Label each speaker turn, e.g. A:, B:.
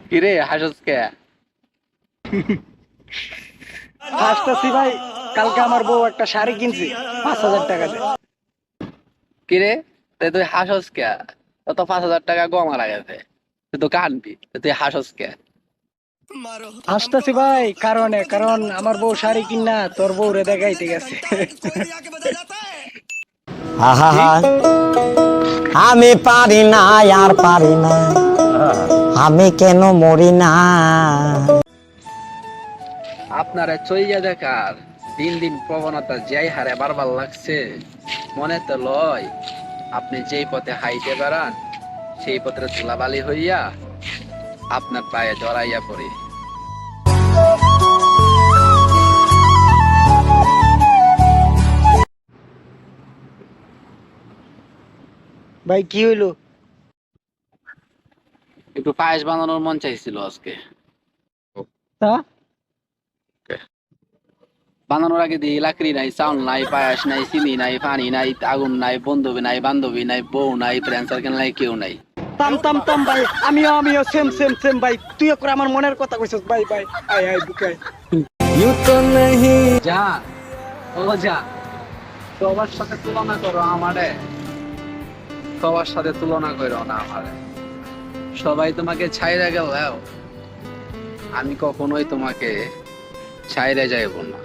A: কিরে হাসস কে?
B: হাসতাছি ভাই, কালকে আমার বউ একটা শাড়ি কিনছে 5,000 টাকা দিয়ে।
A: কিরে তুই হাসস কে? তো 5,000 টাকা গম মারা গেছে, তুই তো কানবি, তুই হাসস কে?
B: হাসতাছি ভাই কারণ আমার বউ শাড়ি কিনা তোর বউরে দেখাইতে গেছে।
C: আহা আমি পারি না আর পারি না, আমি কেন মরি না।
A: আপনারা চইয়া দেখার দিন দিন প্রবণতা যাই হারে বারবার লাগছে, মনে তো লয় আপনি যেই পথে হাইতে বেড়ান সেই পথে ধুলাবালি হইয়া আপনার পায়ে জড়াইয়া পড়ে।
B: ভাই কি হইলো?
A: একটু পায়েস বানানোর মন চাইছিল আজকে।
B: তা
A: বানানোর আগে দিয়ে লাকড়ি নাই, চাউল নাই, পায়েস নাই, চিনি নাই, পানি নাই, আগুন নাই, বন্ধুবি নাই, বান্ধবী নাই, বউ নাই, ফ্রেন্ড সার্কেল নাই, কেউ নাই।
B: তাম ভাই, আমিও সেম ভাই, তুইও করে আমার মনের কথা কইছস ভাই ভাই। আয় আয় বুকাই।
A: যা ও যা, সবার সাথে তুলনা করো আমারে, সবার সাথে তুলনা করো না আমারে। সবাই তোমাকে ছাইরা গেলেও আমি কখনোই তোমাকে ছাইরা যাইব না।